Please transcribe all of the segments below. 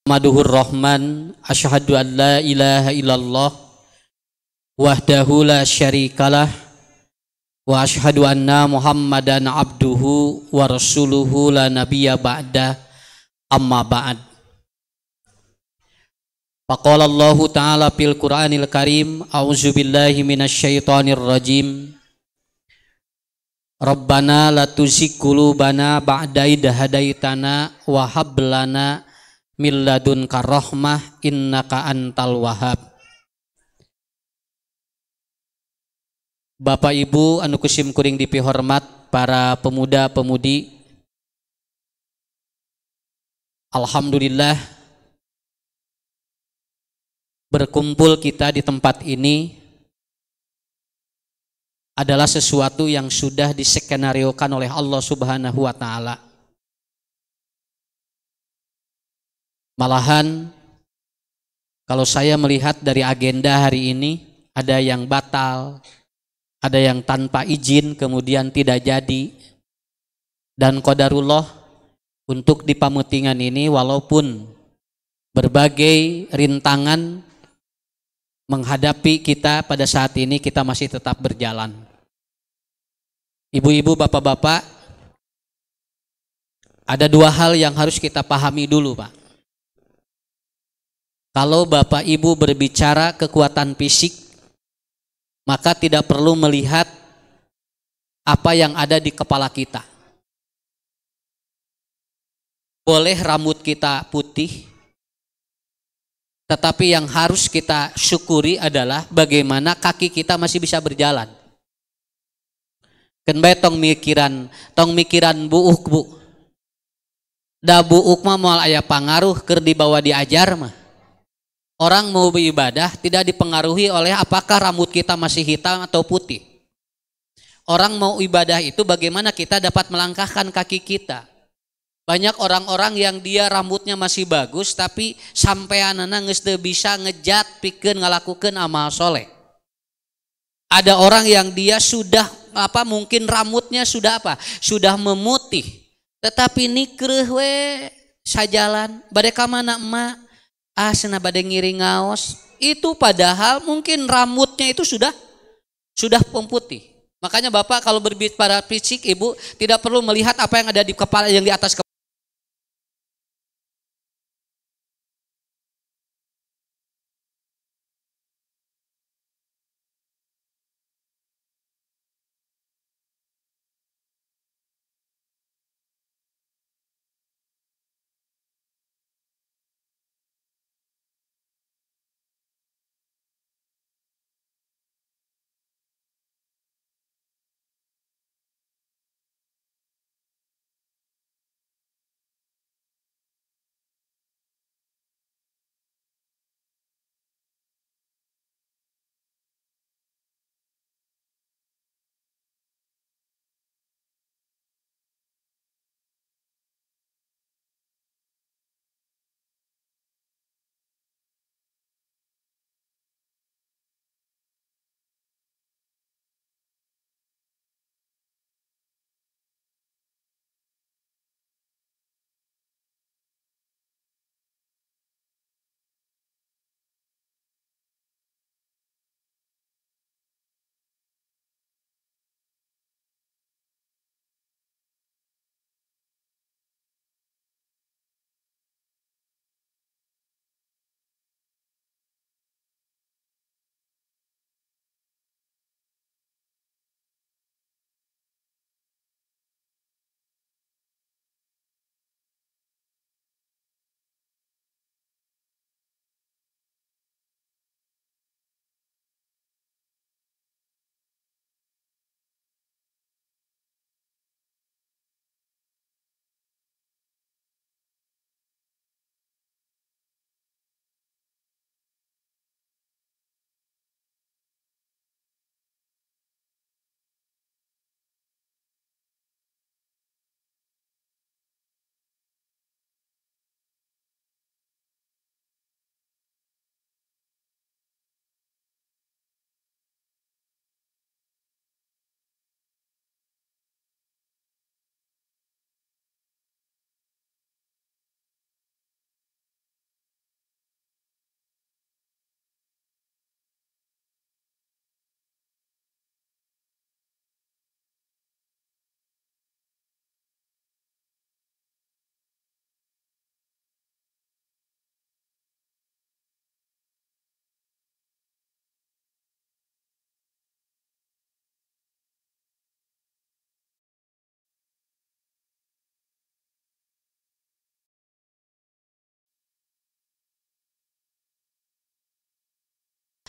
Maduhur Rahman, asyhadu an la ilaha illallah wahdahu la syarikalah wa asyhadu anna Muhammadan abduhu wa rasuluhu la nabiyya ba'da, amma ba'd. Faqala Allah ta'ala fil Qur'anil Karim, a'udzu billahi minasyaitonir rajim. Rabbana la tuzigh qulubana ba'da idh hadaitana wa hab lana min ladunka rahmah innaka antal wahhab. Bapak Ibu anu kusim kuring dipihormat, para pemuda-pemudi, alhamdulillah berkumpul kita di tempat ini adalah sesuatu yang sudah diskenariokan oleh Allah Subhanahu wa taala. Malahan kalau saya melihat dari agenda hari ini, ada yang batal, ada yang tanpa izin kemudian tidak jadi. Dan qadarullah untuk di pamutingan ini, walaupun berbagai rintangan menghadapi kita pada saat ini, kita masih tetap berjalan. Ibu-ibu, bapak-bapak, ada dua hal yang harus kita pahami dulu, Pak. Kalau Bapak Ibu berbicara kekuatan fisik, maka tidak perlu melihat apa yang ada di kepala kita. Boleh rambut kita putih, tetapi yang harus kita syukuri adalah bagaimana kaki kita masih bisa berjalan. Kan bae tong mikiran buuk bu. Da buuk mah moal aya pangaruh keur dibawa diajar mah. Orang mau beribadah tidak dipengaruhi oleh apakah rambut kita masih hitam atau putih. Orang mau ibadah itu bagaimana kita dapat melangkahkan kaki kita. Banyak orang-orang yang dia rambutnya masih bagus tapi sampeanana geus teu bisa ngejat pikeun ngalakukeun amal soleh. Ada orang yang dia sudah mungkin rambutnya sudah sudah memutih, tetapi nikreuh we sajalan bade ka mana emak? Cenah bade ngiring ngaos. Itu padahal mungkin rambutnya itu sudah pemutih. Makanya Bapak kalau berbicara fisik, Ibu tidak perlu melihat apa yang ada di kepala, yang di atas kepala.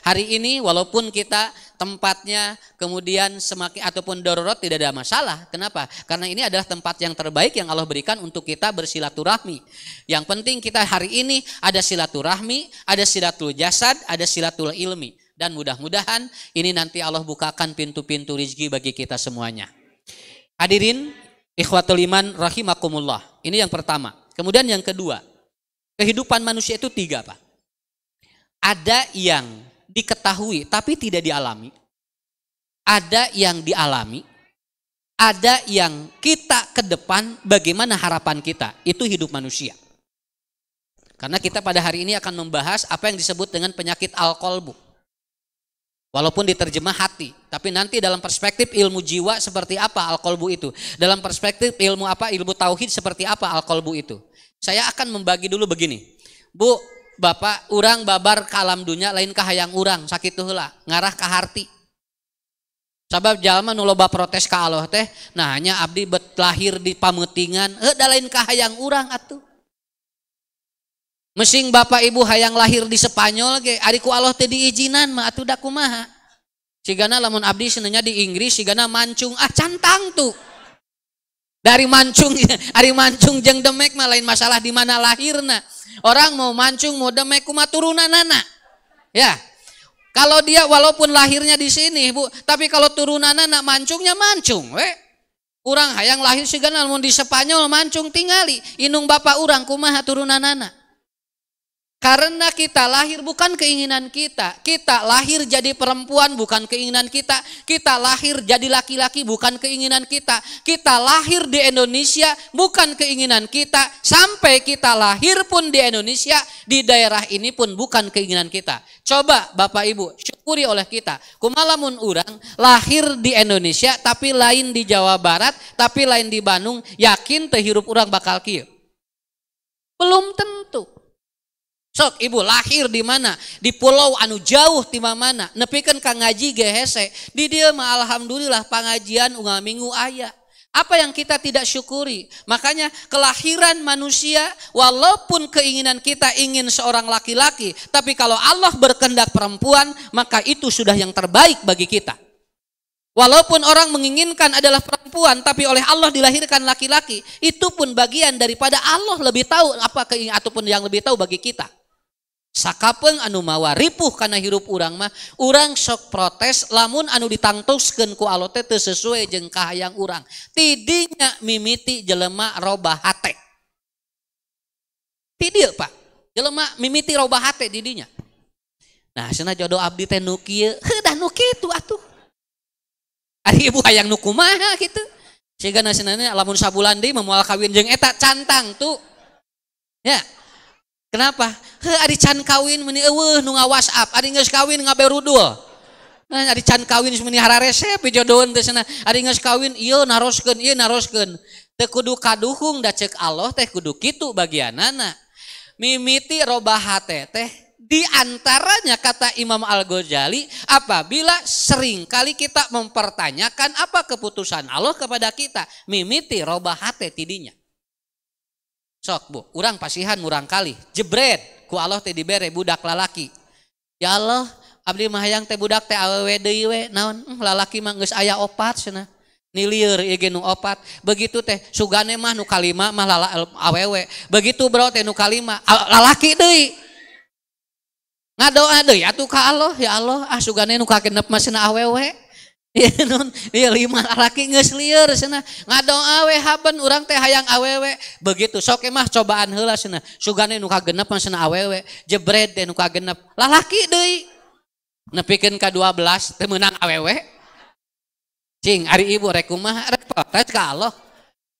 Hari ini walaupun kita tempatnya kemudian semakin ataupun darurat tidak ada masalah. Kenapa? Karena ini adalah tempat yang terbaik yang Allah berikan untuk kita bersilaturahmi. Yang penting kita hari ini ada silaturahmi, ada silatul jasad, ada silatul ilmi. Dan mudah-mudahan ini nanti Allah bukakan pintu-pintu rezeki bagi kita semuanya. Hadirin ikhwatul iman rahimakumullah. Ini yang pertama. Kemudian yang kedua, kehidupan manusia itu 3, Pak. Ada yang diketahui tapi tidak dialami. Ada yang dialami. Ada yang kita ke depan bagaimana harapan kita. Itu hidup manusia. Karena kita pada hari ini akan membahas apa yang disebut dengan penyakit al-qalbu. Walaupun diterjemah hati, tapi nanti dalam perspektif ilmu jiwa seperti apa al-qalbu itu. Dalam perspektif ilmu apa, ilmu tauhid seperti apa al-qalbu itu. Saya akan membagi dulu begini. Bu, Bapak, urang babar ke alam dunia lain kahayang urang, sakitu heula, ngarah ka harti. Sabab jalma nu loba protes ka Allah teh, nah hanya abdi bet lahir di pameutingan, da lain kahayang urang atuh. Mesing bapak ibu hayang lahir di Spanyol ge ari ku Allah teh diizinan mah atuh da kumaha. Sigana lamun abdi senenya di Inggris sigana mancung cantang tuh. Dari mancung ari mancung jeung demek mah lain masalah di mana lahirna. Orang mau mancung mau demek kumaha turunanana. Ya. Kalau dia walaupun lahirnya di sini, Bu, tapi kalau turunanana mancungnya mancung we. Urang hayang lahir sigana lamun di Spanyol mancung tingali inung bapak urang kumaha turunanana. Karena kita lahir bukan keinginan kita. Kita lahir jadi perempuan bukan keinginan kita. Kita lahir jadi laki-laki bukan keinginan kita. Kita lahir di Indonesia bukan keinginan kita. Sampai kita lahir pun di Indonesia, di daerah ini pun bukan keinginan kita. Coba Bapak Ibu syukuri oleh kita. Kumalamun urang lahir di Indonesia tapi lain di Jawa Barat, tapi lain di Bandung, yakin teu hirup urang bakal kieu? Belum tentu. Sok ibu lahir di mana? Di pulau anu jauh ti mana? Nepikeun ka ngaji ge hese. Di dieu mah alhamdulillah pangajian unggal minggu aya. Apa yang kita tidak syukuri? Makanya kelahiran manusia walaupun keinginan kita ingin seorang laki-laki, tapi kalau Allah berkehendak perempuan, maka itu sudah yang terbaik bagi kita. Walaupun orang menginginkan adalah perempuan, tapi oleh Allah dilahirkan laki-laki, itu pun bagian daripada Allah lebih tahu apa keinginan ataupun yang lebih tahu bagi kita. Sakapeung anu mawa ripuh kana hirup urang mah urang sok protes lamun anu ditangtoskeun ku Allah teh teu sesuai jeung kahayang urang. Tidinya mimiti jelema robah hate. Ti dieu Pak. Jelema mimiti robah hate di dinya. Nah, cenah jodoh abdi teh nu kieu, heuh nu kitu atuh. Ari ibu hayang nu kumaha kitu. Sigana cenah lamun sabulan deui moal kawin jeung eta cantang tuh. Ya. Kenapa? Ari can kawin meni eueuh nu nga-WhatsApp, ari geus kawin ngaberudul. Nah, ari can kawin meni hara resep jodohan teh cenah. Ari geus kawin ieu naroskeun, Teu kudu kaduhung da ceuk Allah teh kudu kitu bagianana. Mimiti robah hate teh di antaranya kata Imam Al-Ghazali apabila seringkali kita mempertanyakan apa keputusan Allah kepada kita, mimiti robah hate tidinya. Sok Bu, urang pasihan murang kali jebret ku Allah teh dibere budak lalaki. Ya Allah, abdi mah hayang teh budak teh awewe deui we, naon lalaki mah geus aya opat cenah. Nilieur ieu ge nu opat. Begitu teh sugane mah nu kalima mah awewe. Begitu bro teh nu kalima lalaki deui. Ngadoa deui atuh ka Allah, ya Allah, sugane nu kagenep mah cenah awewe. Ieu nun, ieu 5 lalaki geus lieur cenah. Ngadoa we haben urang teh hayang awewe. Begitu sok mah cobaan heula cenah. Sugane nu kagenep mah cenah awewe, jebret teh nu kagenep lalaki deui. Nepikeun ka 12 teu meunang awewe. Cing, ari ibu rek kumaha rek protes ka Allah.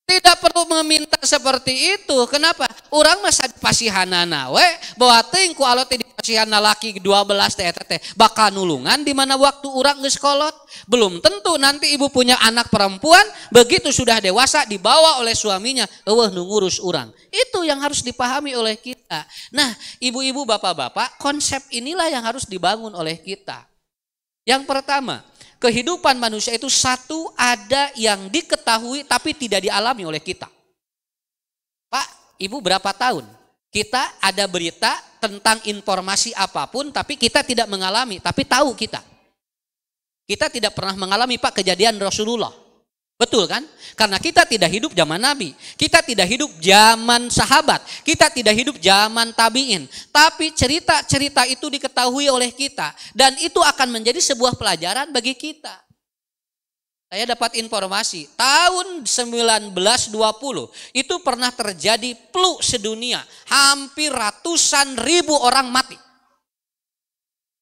Tidak perlu meminta seperti itu. Kenapa? Urang mah pasihanana we bahwa teuing ku Allah teh dipasihan laki 12 teh eta teh bakal nulungan di mana waktu urang geus kolot. Belum tentu nanti ibu punya anak perempuan begitu sudah dewasa dibawa oleh suaminya eueuh nu ngurus urang. Itu yang harus dipahami oleh kita. Nah, ibu-ibu, bapak-bapak, konsep inilah yang harus dibangun oleh kita. Yang pertama, kehidupan manusia itu satu ada yang diketahui tapi tidak dialami oleh kita. Pak, Ibu berapa tahun? Kita ada berita tentang informasi apapun, tapi kita tidak mengalami, tapi tahu kita. Kita tidak pernah mengalami Pak kejadian Rasulullah. Betul kan? Karena kita tidak hidup zaman Nabi. Kita tidak hidup zaman sahabat. Kita tidak hidup zaman tabi'in. Tapi cerita-cerita itu diketahui oleh kita. Dan itu akan menjadi sebuah pelajaran bagi kita. Saya dapat informasi, tahun 1920 itu pernah terjadi flu sedunia. Hampir ratusan ribu orang mati.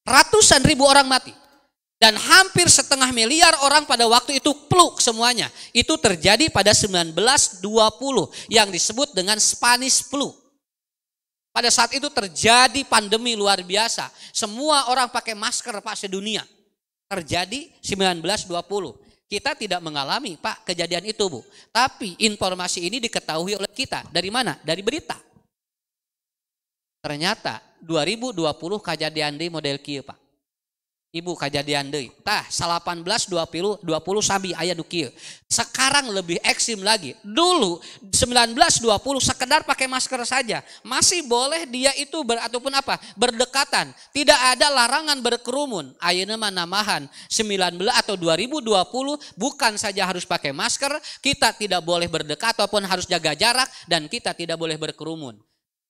Ratusan ribu orang mati. Dan hampir 1,5 miliar orang pada waktu itu flu semuanya. Itu terjadi pada 1920 yang disebut dengan Spanish flu. Pada saat itu terjadi pandemi luar biasa. Semua orang pakai masker Pak sedunia. Terjadi 1920. Kita tidak mengalami Pak kejadian itu Bu. Tapi informasi ini diketahui oleh kita. Dari mana? Dari berita. Ternyata 2020 kejadian di model kieu Pak. Ibu kejadian deui. Tah 1820 sabi aya nu kieu. Sekarang lebih ekstrim lagi. Dulu 1920 sekedar pakai masker saja. Masih boleh dia itu ataupun apa? Berdekatan. Tidak ada larangan berkerumun. Ayeuna mah namahan 19 atau 2020 bukan saja harus pakai masker, kita tidak boleh berdekat ataupun harus jaga jarak dan kita tidak boleh berkerumun.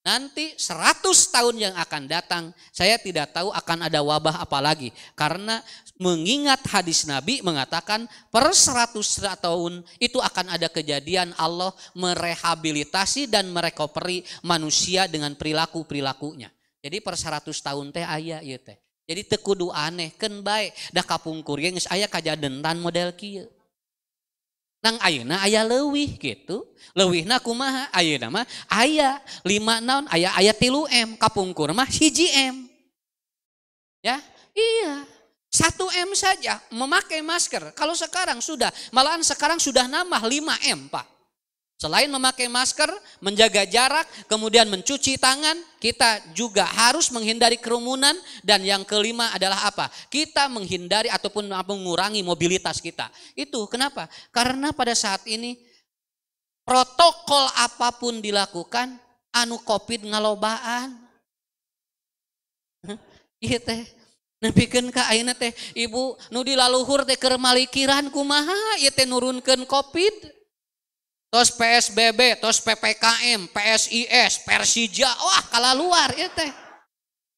Nanti 100 tahun yang akan datang, saya tidak tahu akan ada wabah apa lagi. Karena mengingat hadis Nabi mengatakan per 100 tahun itu akan ada kejadian Allah merehabilitasi dan merekoperi manusia dengan perilaku-perilakunya. Jadi per 100 tahun teh aya ieu teh. Jadi teu kudu aneh, keun bae da kapungkur geus aya kajadentan model kieu. Nang ayeuna aya leuwih gitu. Leuwihna kumaha? Ayeuna mah aya 5 naon, aya 3 M, kapungkur mah 1 M. Ya? Iya. 1 M saja memakai masker. Kalau sekarang malahan sekarang sudah nambah 5 M, Pak. Selain memakai masker, menjaga jarak, kemudian mencuci tangan, kita juga harus menghindari kerumunan. Dan yang kelima adalah apa? Kita menghindari ataupun mengurangi mobilitas kita. Itu kenapa? Karena pada saat ini protokol apapun dilakukan, anu COVID ngalobaan. Iya teh. Nepikeun ka ayeuna teh, Ibu nu dilaluhur teh keur malikiran kumaha ieu teh nurunkeun COVID. Tos PSBB, tos PPKM, PSIS, Persija, wah kalaluar ieu teh.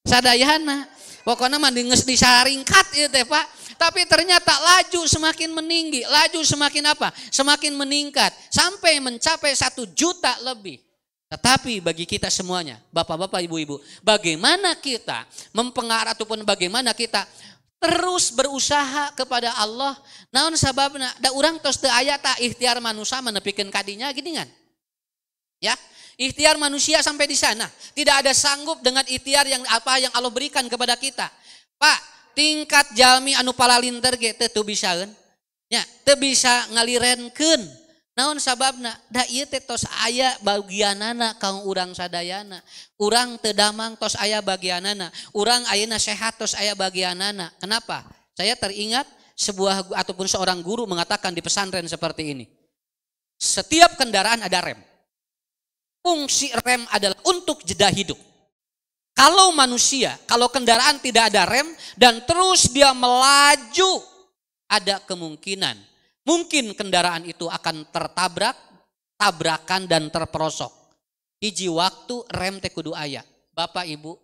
Sadayana. Pokoknya mah geus disaringkat ieu teh, Pak. Tapi ternyata laju semakin meninggi, laju semakin apa? Semakin meningkat sampai mencapai 1 juta lebih. Tetapi bagi kita semuanya, Bapak-bapak, Ibu-ibu, bagaimana kita mempengaruhi ataupun bagaimana kita terus berusaha kepada Allah. Naon sababna? Da urang tos teu aya ta ikhtiar manusia menepikeun kadinya geuningan. Ya, ikhtiar manusia sampai di sana. Tidak ada sanggup dengan ikhtiar yang Allah berikan kepada kita. Pak, tingkat jalmi anu palalinter ge teu bisaeun. Nya, teu bisa ngalirenkeun. Naon sababna? Da ieu teh tos aya bagianana kaum urang sadayana. Urang teu damang tos aya bagianana. Urang ayeuna sehat tos aya bagianana. Kenapa? Saya teringat sebuah ataupun seorang guru mengatakan di pesantren seperti ini. Setiap kendaraan ada rem. Fungsi rem adalah untuk jeda hidup. Kalau manusia, kalau kendaraan tidak ada rem dan terus dia melaju, ada kemungkinan mungkin kendaraan itu akan tertabrak, tabrakan dan terperosok. Hiji waktu rem teh kudu aya. Bapak Ibu,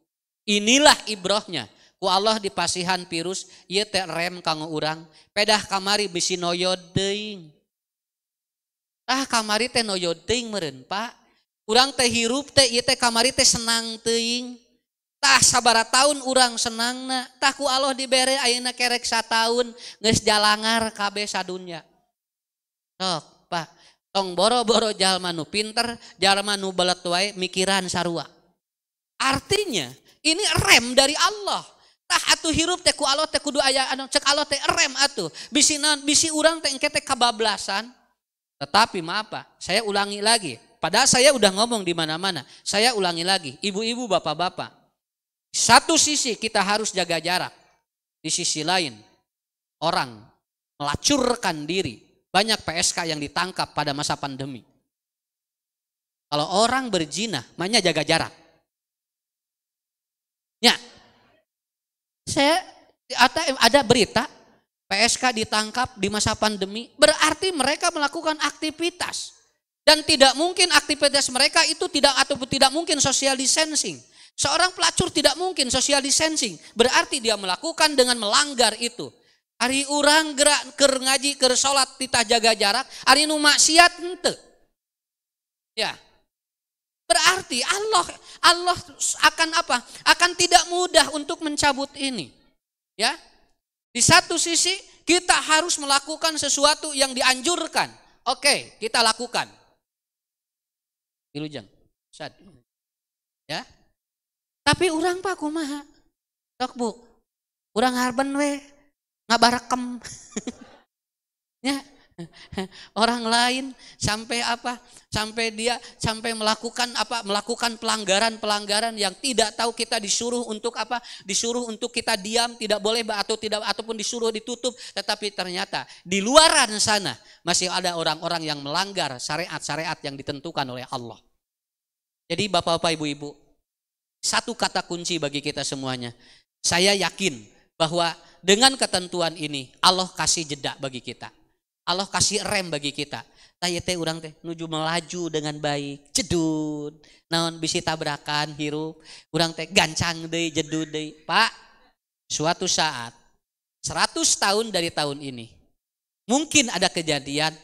inilah ibrohnya. Ku Allah dipasihan virus, ieu teh rem kanggo urang. Pedah kamari bisi noyo deing. Kamari teh noyo deing meureun, Pak. Urang teh hirup teh ieu teh kamari teh senang teuing. Sabara tahun urang senangna. Ku Allah dibere ayeuna kerek 1 tahun geus jalangar kabeh sadunya. Sok, Pak, tong boro-boro jalma nu pinter, jalma nu beuleut wae mikiran sarua. Artinya, ini rem dari Allah. Tah atuh hirup teh ku Allah teh kudu aya anu cek Allah teh rem atuh. Bisi urang teh engke teh kabablasan. Tetapi maaf Pak, saya ulangi lagi. Padahal saya udah ngomong di mana-mana. Saya ulangi lagi, ibu-ibu, bapak-bapak. Satu sisi kita harus jaga jarak. Di sisi lain, orang melacurkan diri. Banyak PSK yang ditangkap pada masa pandemi. Kalau orang berzina, makanya jaga jarak. Ada berita PSK ditangkap di masa pandemi, berarti mereka melakukan aktivitas. Dan tidak mungkin aktivitas mereka itu tidak mungkin social distancing. Seorang pelacur tidak mungkin social distancing, berarti dia melakukan dengan melanggar itu. Ari urang gerak keur ngaji keur salat titah jaga jarak, ari nu maksiat henteu. Ya. Berarti Allah akan apa? Akan tidak mudah untuk mencabut ini. Ya. Di satu sisi kita harus melakukan sesuatu yang dianjurkan. Oke, kita lakukan. Dilujang. Ya. Tapi urang Pak kumaha? Tok Bu. Urang harben we ngabarekem. Ya. Orang lain sampai melakukan pelanggaran yang tidak tahu kita disuruh untuk apa? Disuruh untuk kita diam, tidak boleh ataupun disuruh ditutup, tetapi ternyata di luaran sana masih ada orang-orang yang melanggar syariat-syariat yang ditentukan oleh Allah. Jadi Bapak-bapak, Ibu-ibu, satu kata kunci bagi kita semuanya. Saya yakin bahwa dengan ketentuan ini Allah kasih jeda bagi kita. Allah kasih rem bagi kita. Taya teh urang teh nuju melaju dengan baik, jedud. Naon bisi tabrakan hirup, urang teh gancang deui, jedud deui. Pak, suatu saat 100 tahun dari tahun ini mungkin ada kejadian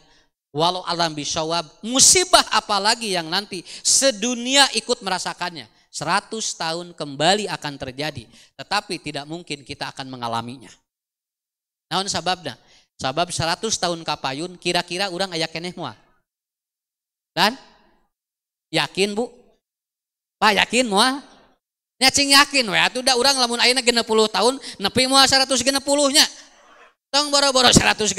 walau alam bisawab, musibah apalagi yang nanti sedunia ikut merasakannya. 100 tahun kembali akan terjadi, tetapi tidak mungkin kita akan mengalaminya. Naon sababna? Sabab 100 tahun kapayun kira-kira urang aya keneh moal. Dan yakin Bu? Pak yakin moal? Nya cing yakin we atuh da urang lamun ayeuna 60 tahun nepi moal 160 nya. Tong boro-boro 160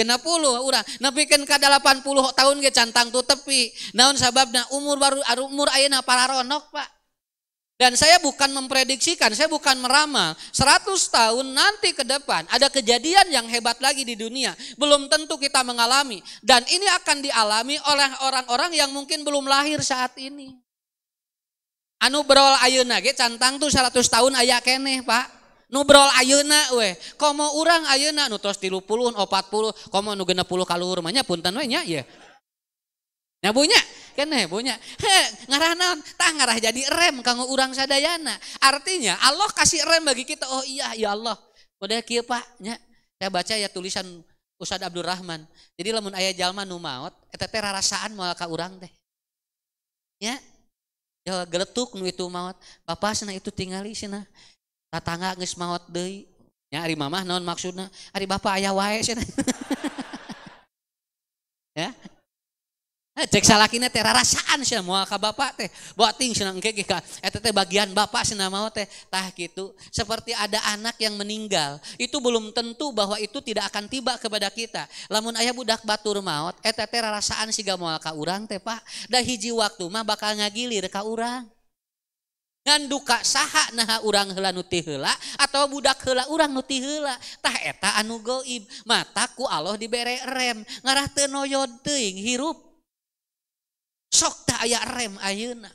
urang nepikeun ka 80 tahun ge cantang tu tepi. Naon sababna? Umur ayeuna pararonok Pak. Dan saya bukan memprediksikan, saya bukan meramal. 100 tahun nanti ke depan ada kejadian yang hebat lagi di dunia. Belum tentu kita mengalami. Dan ini akan dialami oleh orang-orang yang mungkin belum lahir saat ini. Anu brol ayeuna ge cantang tuh 100 tahun aya keneh Pak. Nu brol ayeuna we. Komo urang ayeuna nu tos 30, 40, komo nu 60 kaluhur mah nya punten we nya ieu. Nya bunya keneh bunya. Ngarah naon? Tah ngarah jadi rem kanggo urang sadayana. Artinya Allah kasih rem bagi kita. Oh iya ya Allah. Udah kieu Pak nya. Saya baca ya tulisan Ustaz Abdul Rahman. Jadi lamun aya jalma nu maot eta teh rarasaan moal ka urang teh. Ya. Ya geletuk nu itu maot. Bapasna itu tingali cenah. Tatangga geus maot deui. Nya ari mamah naon maksudna? Ari bapa aya wae cenah. Ya. Cek salakina teh rarasaan cenah moal ka bapa teh. Bawa ting cenah engke ge ka eta teh bagian bapa cenah maot teh. Tah kitu. Seperti ada anak yang meninggal, itu belum tentu bahwa itu tidak akan tiba kepada kita. Lamun aya budak batur maot, eta teh rarasaan siga moal ka urang teh Pak. Da hiji waktu mah bakal ngagilir ka urang. Ngan duka saha naha urang heula nu ti heula atau budak heula urang nu ti heula. Tah eta anu goib. Mata ku Allah dibere rem. Ngarah teu noyod teuing hirup. Sok tak aya rem ayeuna.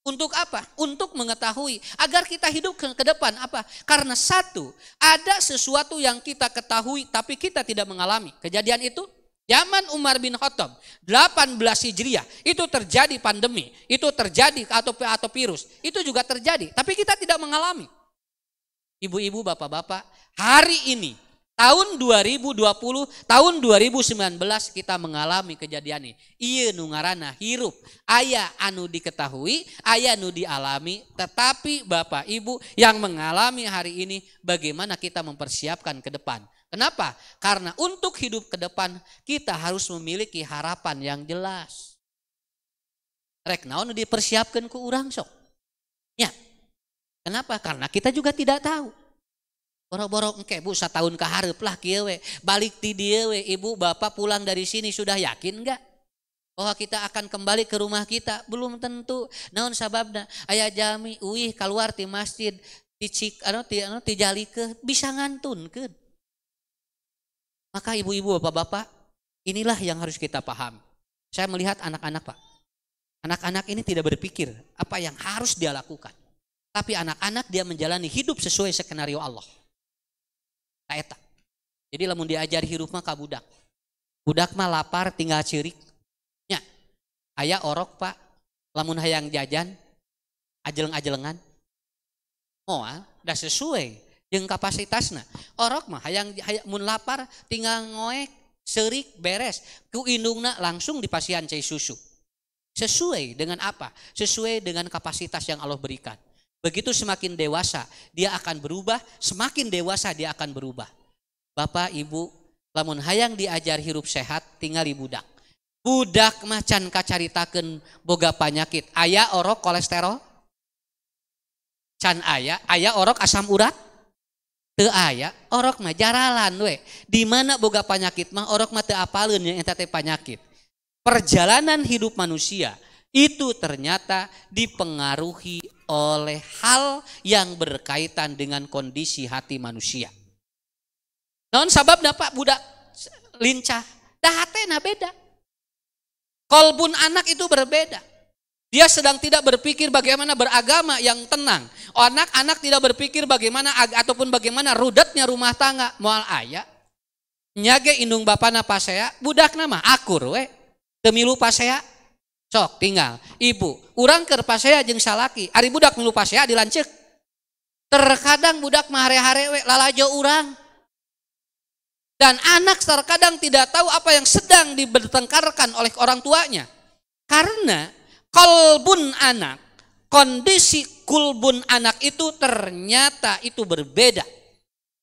Untuk apa? Untuk mengetahui agar kita hidup ke depan apa? Karena satu, ada sesuatu yang kita ketahui tapi kita tidak mengalami. Kejadian itu zaman Umar bin Khattab 18 Hijriah itu terjadi pandemi, itu terjadi atau virus, itu juga terjadi tapi kita tidak mengalami. Ibu-ibu, bapak-bapak, hari ini tahun 2020, tahun 2019 kita mengalami kejadian ini. Ieu nu ngaranna hirup. Aya anu diketahui, aya nu dialami, tetapi Bapak Ibu yang mengalami hari ini bagaimana kita mempersiapkan ke depan. Kenapa? Karena untuk hidup ke depan kita harus memiliki harapan yang jelas. Rek naon dipersiapkan ku urang sok. Ya. Kenapa? Karena kita juga tidak tahu. Boro-boro engke Bu satahun ka hareup lah kieu we. Balik ti dieu we, Ibu Bapak pulang dari sini sudah yakin enggak bahwa kita akan kembali ke rumah kita? Belum tentu. Naon sababna? Aya jami uih keluar ti masjid ti jalikeun bisa ngantunkeun. Maka ibu-ibu, bapak-bapak, inilah yang harus kita paham. Saya melihat anak-anak Pak. Anak-anak ini tidak berpikir apa yang harus dia lakukan. Tapi anak-anak dia menjalani hidup sesuai skenario Allah. Ka eta. Jadi lamun diajar hirup mah ka budak. Budak mah lapar tinggal ceurik. Nya. Aya orok Pak, lamun hayang jajan ajeleng-ajelengan. Moal da sesuai jeung kapasitasna. Orok mah hayang mun lapar tinggal ngoek, seurik beres. Ku indungna langsung dipasian cai susu. Sesuai dengan apa? Sesuai dengan kapasitas yang Allah berikan. Begitu semakin dewasa dia akan berubah, semakin dewasa dia akan berubah. Bapak, Ibu, lamun hayang diajar hirup sehat tinggali budak. Budak mah can kacaritakeun boga panyakit. Aya orok kolesterol? Can aya orok asam urat? Teu aya, orok mah jaralan we. Di mana boga panyakit mah orok mah teu apaleun nya eta teh panyakit. Perjalanan hidup manusia itu ternyata dipengaruhi oleh hal yang berkaitan dengan kondisi hati manusia. Non sabab Pak budak lincah, dah hatena beda. Kolbun anak itu berbeda. Dia sedang tidak berpikir bagaimana beragama yang tenang. Anak-anak tidak berpikir bagaimana ataupun bagaimana rudatnya rumah tangga. Moal aya nyage indung bapana pasea, budak nama akur we. Teu milu pasea. Sok tinggal. Ibu, urang keur pasea jeung salaki. Ari budak milu pasea dilanceuk. Terkadang budak mah hare-hare we lalajo urang. Dan anak terkadang tidak tahu apa yang sedang dibertengkarkan oleh orang tuanya. Karena kolbun anak, kondisi kulbun anak itu ternyata itu berbeda.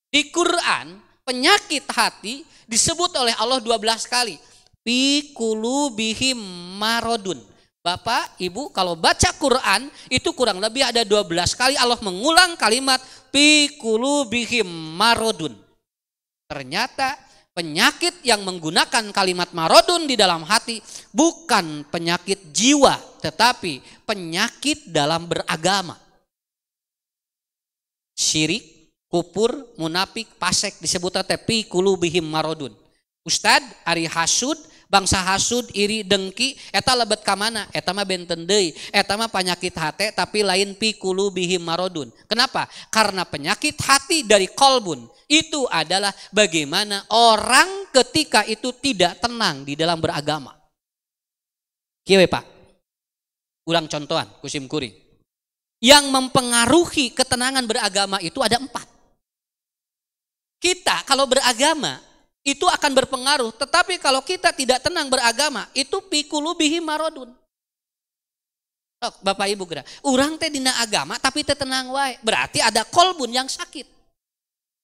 Di Quran, penyakit hati disebut oleh Allah 12 kali. Fi qulubihim marodun. Bapak, Ibu, kalau baca Quran itu kurang lebih ada 12 kali Allah mengulang kalimat fi qulubihim marodun. Ternyata penyakit yang menggunakan kalimat marodun di dalam hati bukan penyakit jiwa, tetapi penyakit dalam beragama. Syirik, kufur, munafik, fasik disebut fi qulubihim marodun. Ustad ari hasud, bangsa hasud, iri, dengki, eta lebet ka mana? Eta mah benten deui. Eta mah penyakit hati tapi lain fi qulubihim marodun. Kenapa? Karena penyakit hati dari kolbun itu adalah bagaimana orang ketika itu tidak tenang di dalam beragama. Kieu Pak. Ulang contohan kusim kuring. Yang mempengaruhi ketenangan beragama itu ada 4. Kita kalau beragama itu akan berpengaruh, tetapi kalau kita tidak tenang beragama, itu fi qulubihim marodun. Bapak Ibu geura, urang teh dina agama tapi teu tenang wae, berarti ada kolbun yang sakit.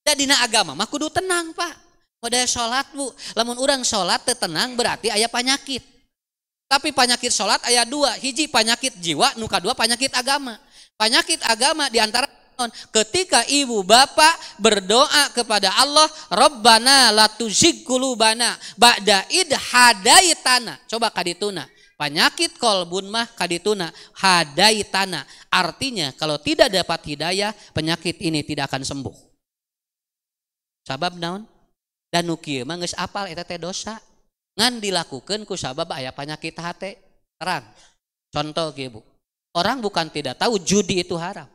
Da dina agama mah kudu tenang, Pak. Modal salat, Bu. Lamun urang salat teu tenang berarti aya penyakit. Tapi penyakit salat aya 2, hiji penyakit jiwa, nu kadua penyakit agama. Penyakit agama diantara ketika ibu bapak berdoa kepada Allah, Rabbana la tuzigh qulubana ba'da id hadaitana. Coba kadituna. Penyakit kolbun mah kadituna hadaitana. Artinya kalau tidak dapat hidayah, penyakit ini tidak akan sembuh. Sabab naon? Dan nu kieu mah geus apal eta teh dosa. Ngan dilakukeun ku sabab aya penyakit hate. Terang. Contoh kieu Bu. Orang bukan tidak tahu judi itu haram.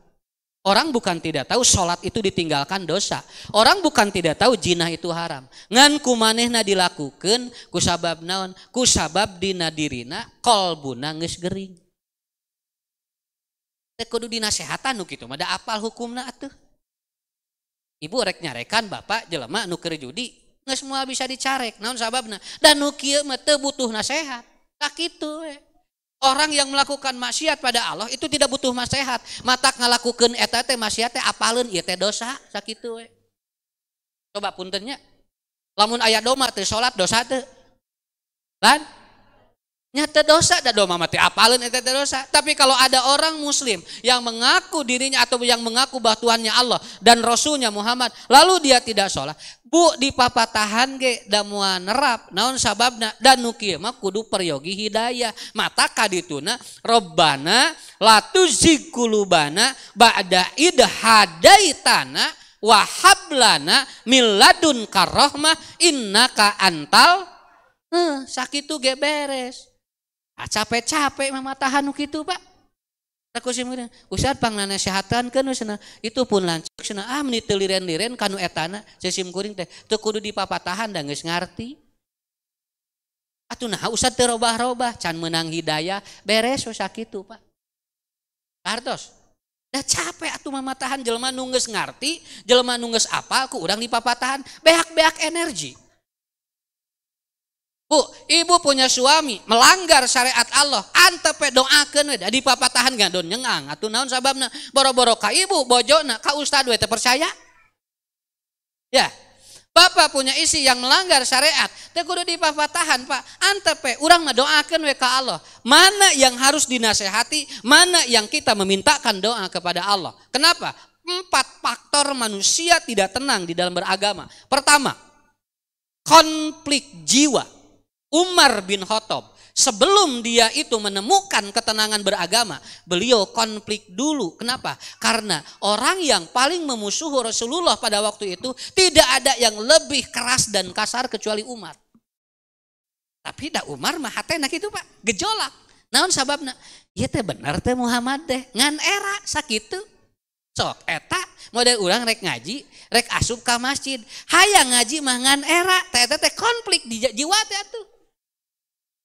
Orang bukan tidak tahu sholat itu ditinggalkan dosa. Orang bukan tidak tahu jinah itu haram. Ngan kumanehna dilakukan kusabab naon? Kusabab dina dirina kolbuna geus gering. Teh kudu dinasehatan nu kitu mah da apal hukumna atuh. Ibu rek nyarekan bapak jelema nu keur judi geus moal bisa dicarek. Naon sababna? Dan nu kieu mah teu butuh nasehat. Tak kitu we. Orang yang melakukan maksiat pada Allah itu tidak butuh nasihat. Matak ngalakukeun eta teh maksiat teh apaleun ieu teh dosa sakitu we. Coba puntennya. Lamun aya doma teh salat dosa teu? Lan nya teu dosa da doma mah teh apaleun eta teh dosa. Tapi kalau ada orang muslim yang mengaku dirinya atau yang mengaku bahwa Tuhannya Allah dan Rasulnya Muhammad, lalu dia tidak sholat, Bu di papatahan ge da moal nerap naon sababna? Dan nu kieu mah kudu peryogi hidayah. Mata kadituna Rabbana la tuzigh qulubana ba'da id hadaitana wa hab lana min ladunka rahmah innaka antal sakitu ge beres. Capek-capek mah matahan nu kitu, Pak. Rakusim kuring, Ustad pangnasehatan cenah. Itu pun lanceuk cenah meni teu liren-liren kanu etana sesim kuring teh teu kudu dipapatahan da geus ngarti. Atuh nah Ustad teu robah-robah can meunang hidayah beres we sakitu Pak. Artos. Da capek atuh mamatahan jelema nu geus ngarti, jelema nu geus apal ku urang dipapatahan, beak-beak energi. Bu, ibu punya suami melanggar syariat Allah, antep doakeun we dipapatahan gadon nyengang. Atuh naon sababna? Boro-boro ka ibu bojona ka ustad we teu percaya? Ya. Bapak punya istri yang melanggar syariat, teu kudu dipapatahan, Pak. Antep urang mah doakeun we ka Allah. Mana yang harus dinasehati, mana yang kita memintakan doa kepada Allah. Kenapa? 4 faktor manusia tidak tenang di dalam beragama. Pertama, konflik jiwa. Umar bin Khattab sebelum dia itu menemukan ketenangan beragama, beliau konflik dulu. Kenapa? Karena orang yang paling memusuhi Rasulullah pada waktu itu tidak ada yang lebih keras dan kasar kecuali Umar. Tapi da Umar mah hatena kitu Pak, gejolak. Naon sababna? Ieu teh bener teh Muhammad teh ngan era sakitu. Sok eta model urang rek ngaji, rek asup ka masjid. Hayang ngaji mah ngan era, teh konflik di jiwa teh atuh.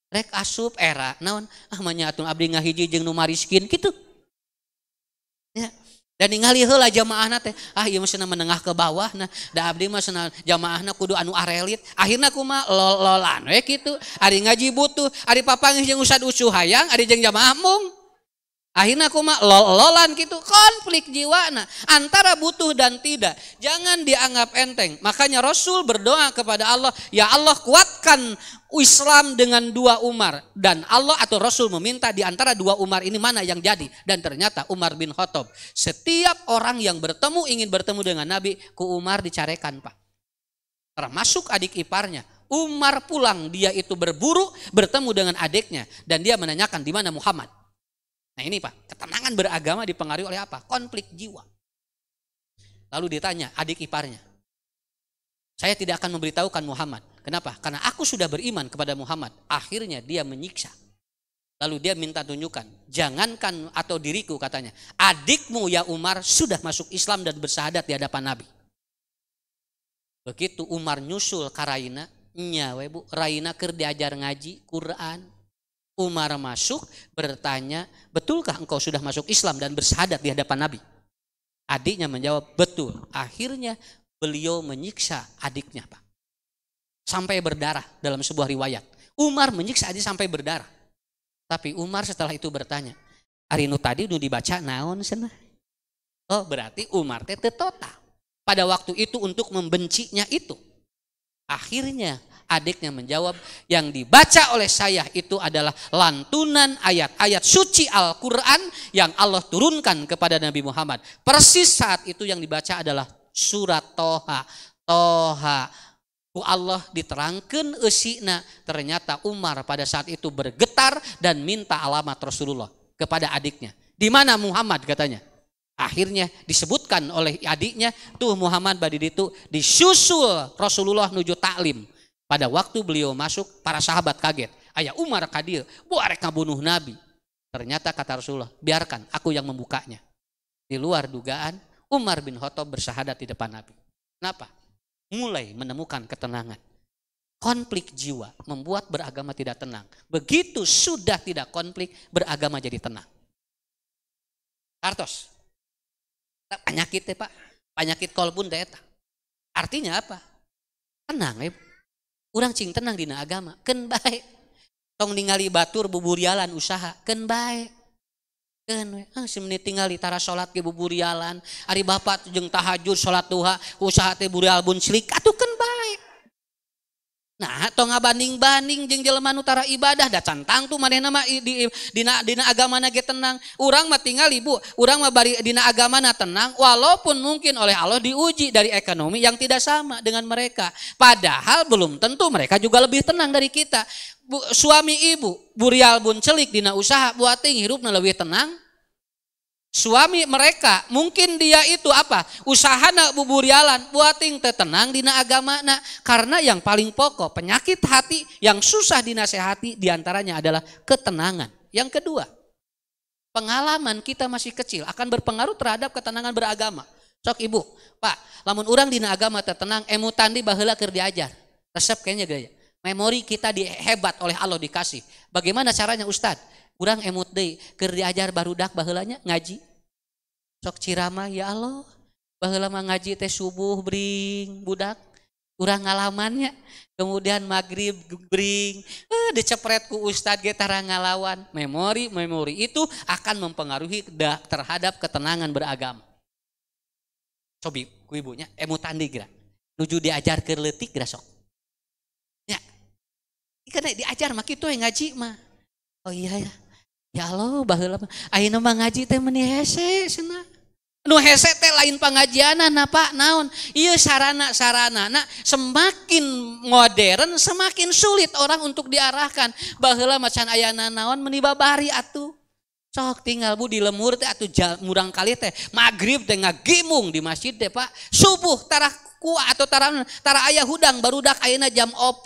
Rek asup era naon manya atuh abdi ngahiji jeung nu mariskin kitu. Ya. Dan ningali heula jamaahna teh ieu mah cenah menengah ke bawah nah da abdi mah cenah jamaahna kudu anu arelit. Akhirna kumaha lolan we kitu. Ari ngaji butuh, ari papanggih jeung ustad ucuh hayang, ari jeung jamaah mung. Akhirnya aku mah lolan gitu, konflik jiwana antara butuh dan tidak. Jangan dianggap enteng. Makanya Rasul berdoa kepada Allah, ya Allah kuatkan Islam dengan 2 Umar. Dan Allah atau Rasul meminta di antara 2 Umar ini mana yang jadi. Dan ternyata Umar bin Khattab. Setiap orang yang ingin bertemu dengan Nabi, ku Umar dicarekan Pak. Termasuk adik iparnya. Umar pulang, dia itu berburu bertemu dengan adiknya. Dan dia menanyakan di mana Muhammad. Nah ini Pak, ketenangan beragama dipengaruhi oleh apa? Konflik jiwa. Lalu ditanya adik iparnya, saya tidak akan memberitahukan Muhammad. Kenapa? Karena aku sudah beriman kepada Muhammad. Akhirnya dia menyiksa. Lalu dia minta tunjukkan, jangankan atau diriku katanya, adikmu ya Umar sudah masuk Islam dan bersyahadat di hadapan Nabi. Begitu Umar nyusul ka Raina, nya we Bu, Raina keur diajar ngaji Quran. Umar masuk bertanya, betulkah engkau sudah masuk Islam dan bersyahadat di hadapan Nabi? Adiknya menjawab, betul. Akhirnya beliau menyiksa adiknya Pak. Sampai berdarah dalam sebuah riwayat. Umar menyiksa adik sampai berdarah. Tapi Umar setelah itu bertanya, ari nu tadi nu dibaca naon cenah? Oh berarti Umar teh teu total pada waktu itu untuk membencinya itu. Akhirnya adiknya menjawab, yang dibaca oleh saya itu adalah lantunan ayat-ayat suci Al-Quran yang Allah turunkan kepada Nabi Muhammad. Persis saat itu yang dibaca adalah surat Toha. Allah diterangkan eusina. Ternyata Umar pada saat itu bergetar dan minta alamat Rasulullah kepada adiknya. Di mana Muhammad katanya? Akhirnya disebutkan oleh adiknya, tuh Muhammad badi itu disusul Rasulullah menuju taklim. Pada waktu beliau masuk, para sahabat kaget. Aya Umar kadir, buarek ngabunuh Nabi. Ternyata kata Rasulullah, biarkan aku yang membukanya. Di luar dugaan, Umar bin Khattab bersyahadat di depan Nabi. Kenapa? Mulai menemukan ketenangan. Konflik jiwa membuat beragama tidak tenang. Begitu sudah tidak konflik, beragama jadi tenang. Artos. Penyakit ya Pak, penyakit kolbun daya. Artinya apa? Tenang ya. Urang cing tenang dina agama, keun bae. Tong ningali batur buburialan usaha, keun bae. Keun we. Semenit tingali tara salat ge buburialan, ari bapak jeung tahajud salat duha, usaha teh burial bun cilik, atuh keun bae. Nah, tong ngabanding-banding jeung jelema nu tara ibadah da cantang tuh manehna mah dina agamana ge tenang. Urang mah tingali Bu, urang mah bari dina agamana tenang walaupun mungkin oleh Allah diuji dari ekonomi yang tidak sama dengan mereka. Padahal belum tentu mereka juga lebih tenang dari kita. Suami ibu burial bun celik dina usaha buat ting hirupna lebih tenang. Suami mereka mungkin dia itu apa? Usahana buburialan buat ting tenang dina agamana. Karena yang paling pokok penyakit hati yang susah dinasehati diantaranya adalah ketenangan. Yang kedua, pengalaman kita masih kecil akan berpengaruh terhadap ketenangan beragama. Sok ibu, Pak, lamun urang dina agama tertenang, emutan di baheula keur diajar. Resep kayaknya gaya. Memori kita hebat oleh Allah dikasih. Bagaimana caranya Ustad? Urang emut deui keur diajar barudak baheulanya ngaji. Sok cirama ya Allah. Baheula mah ngaji teh subuh bring budak. Urang ngalamannya. Kemudian maghrib bring, dicepret ku ustad ge tara ngalawan. Memori itu akan mempengaruhi terhadap ketenangan beragama. Cobi ku ibunya emutan di geura. Nuju diajar keur leutik geura sok. Ya. Ikana diajar mah kitu ngaji mah. Oh iya ya. Ya Allah baheula mah ayeuna mah ngaji teh meuni hese cenah. Nu hese teh lain pangajianana Pak naon ieu sarana nah semakin modern semakin sulit orang untuk diarahkan baheula macan ayana naon meuni babari atuh sok tinggal bu di lemur teh atuh murang kali teh magrib teh ngagimung di masjid teh Pak subuh tara kuat atau tara aya hudang barudak ayeuna jam 4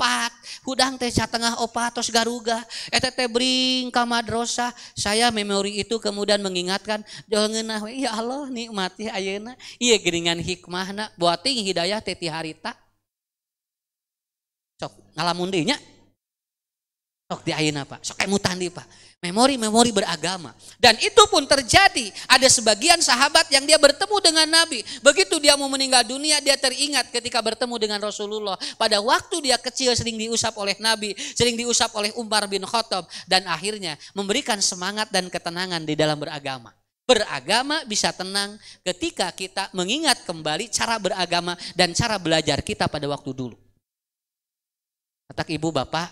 hudang teh satengah 4 tos garuga eta teh bring ka madrasah saya memori itu kemudian mengingatkan jangeunah we ya Allah nikmati ayeuna ieu geuningan hikmahna boating hidayah teh ti harita sok ngalamun deui nya sok di ayeuna Pak sok emutan deui Pak memori beragama. Dan itu pun terjadi. Ada sebagian sahabat yang dia bertemu dengan Nabi. Begitu dia mau meninggal dunia, dia teringat ketika bertemu dengan Rasulullah. Pada waktu dia kecil sering diusap oleh Nabi, sering diusap oleh Umar bin Khattab. Dan akhirnya memberikan semangat dan ketenangan di dalam beragama. Beragama bisa tenang ketika kita mengingat kembali cara beragama dan cara belajar kita pada waktu dulu. Kata ibu bapak,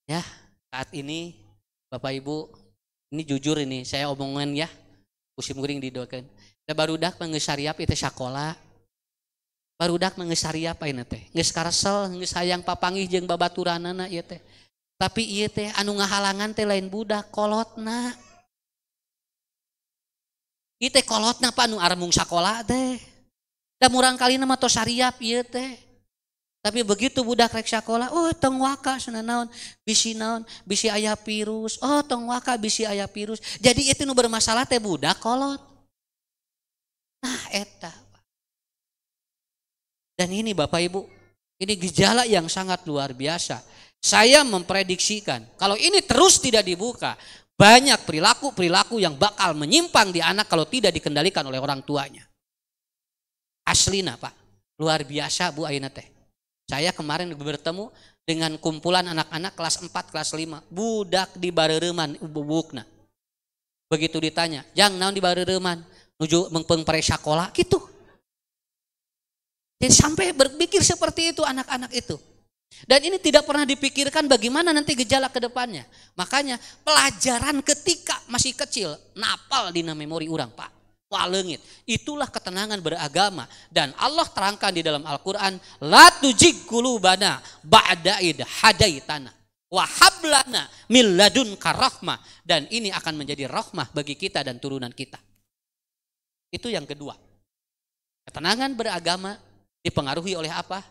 ya saat ini Bapak Ibu, ini jujur ini saya omongan ya, musim guring didoakan. Da barudak geus sariap itu sakola. Barudak geus sariap ayeuna teh. Geus karesel, geus hayang papanggih jeung babaturanana ieu teh. Tapi ieu teh anu ngahalangan teh lain budak kolotna. Ieu teh kolotna Pak anu aremung sakola teh. Da murang kalina mah tos sariap ieu teh. Tapi begitu budak rek sakola, oh tong waka cenah naon, bisi aya virus. Oh tong waka bisi aya virus. Jadi itu nu bermasalah teh budak kolot. Nah eta. Dan ini Bapak Ibu, ini gejala yang sangat luar biasa. Saya memprediksikan kalau ini terus tidak dibuka, banyak perilaku yang bakal menyimpang di anak kalau tidak dikendalikan oleh orang tuanya. Aslina Pak, luar biasa Bu ayeuna teh. Saya kemarin bertemu dengan kumpulan anak-anak kelas 4, kelas 5. Budak di bareureman bubukna. Begitu ditanya, "Jang naon di bareureman?" Nuju mengpengpere sakola gitu. Jadi sampai berpikir seperti itu anak-anak itu. Dan ini tidak pernah dipikirkan bagaimana nanti gejala ke depannya. Makanya pelajaran ketika masih kecil napal dina memori urang Pak. Waleungit. Itulah ketenangan beragama. Dan Allah terangkan di dalam Al-Quran, la tujig qulubana ba'da id hadaitana wa hablana min ladunka rahmah. Dan ini akan menjadi rahmah bagi kita dan turunan kita. Itu yang kedua. Ketenangan beragama dipengaruhi oleh apa?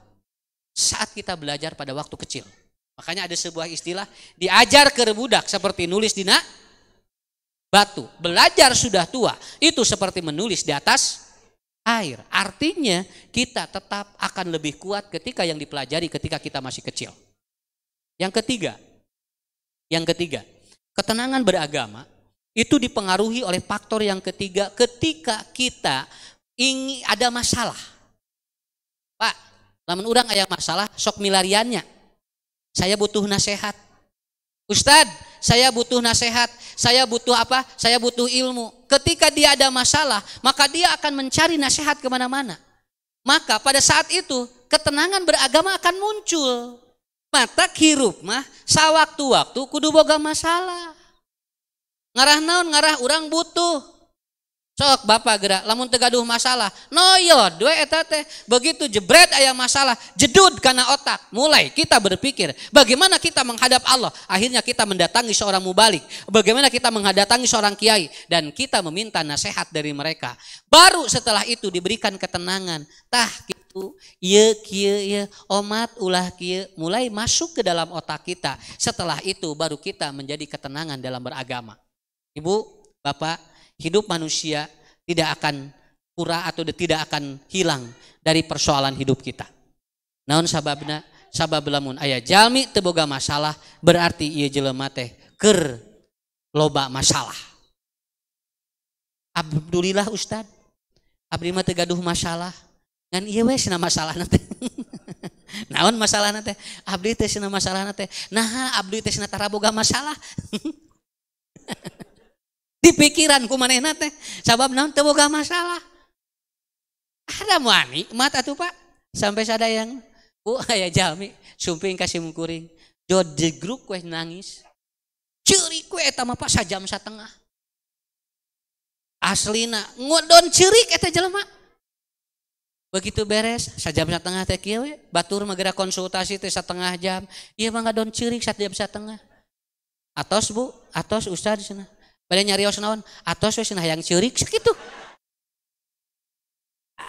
Saat kita belajar pada waktu kecil. Makanya ada sebuah istilah, diajar ke budak seperti nulis dina batu. Belajar sudah tua, itu seperti menulis di atas air. Artinya kita tetap akan lebih kuat ketika yang dipelajari ketika kita masih kecil. Yang ketiga, ketenangan beragama itu dipengaruhi oleh faktor yang ketiga ketika kita ingin ada masalah. Pak, lamun urang aya masalah sok milariannya. Saya butuh nasihat. Ustad, saya butuh nasihat, saya butuh apa? Saya butuh ilmu. Ketika dia ada masalah, maka dia akan mencari nasihat kemana-mana. Maka pada saat itu, ketenangan beragama akan muncul. Mata hirup mah, sawaktu-waktu kudu boga masalah. Ngarah naon, ngarah urang butuh. Sok bapak gerak, lamun teu gaduh masalah, noyod we eta teh. Begitu jebret aya masalah, jedud kana otak. Mulai kita berpikir, bagaimana kita menghadap Allah? Akhirnya kita mendatangi seorang mubalik, bagaimana kita mendatangi seorang kiai dan kita meminta nasihat dari mereka. Baru setelah itu diberikan ketenangan. Tah kitu, ieu kieu ieu, omat ulah kieu, mulai masuk ke dalam otak kita. Setelah itu baru kita menjadi ketenangan dalam beragama. Ibu, Bapak, hidup manusia tidak akan pura atau tidak akan hilang dari persoalan hidup kita. Naon sababna? Sabab lamun aya jalmi teu boga masalah berarti ieu jelema teh keur loba masalah. Alhamdulillah Ustad, abdi mah teu gaduh masalah. Ngan ieu we cenah masalahna teh. Naon masalahna teh? Abdi teh cenah masalahna teh. Nah, abdi teh cenah tara boga masalah. Di pikiran ku manehna teh sabab naon teu boga masalah. Ada muani mat atuh Pak. Sampai sadayang aya jalmi sumping kasih mungkuring. Jod jegruk we nangis. Ceurik we eta mah Pak sajam satengah. Aslina ngodon ceurik eta jelema. Begitu beres sajam satengah teh kieu we batur mah geura konsultasi teh satengah jam. Ieu mah ngadon ceurik sajam satengah. Atos Bu, atos Ustad cenah. Bade nyarios naon? Atos we cenah hayang ceurik sakitu.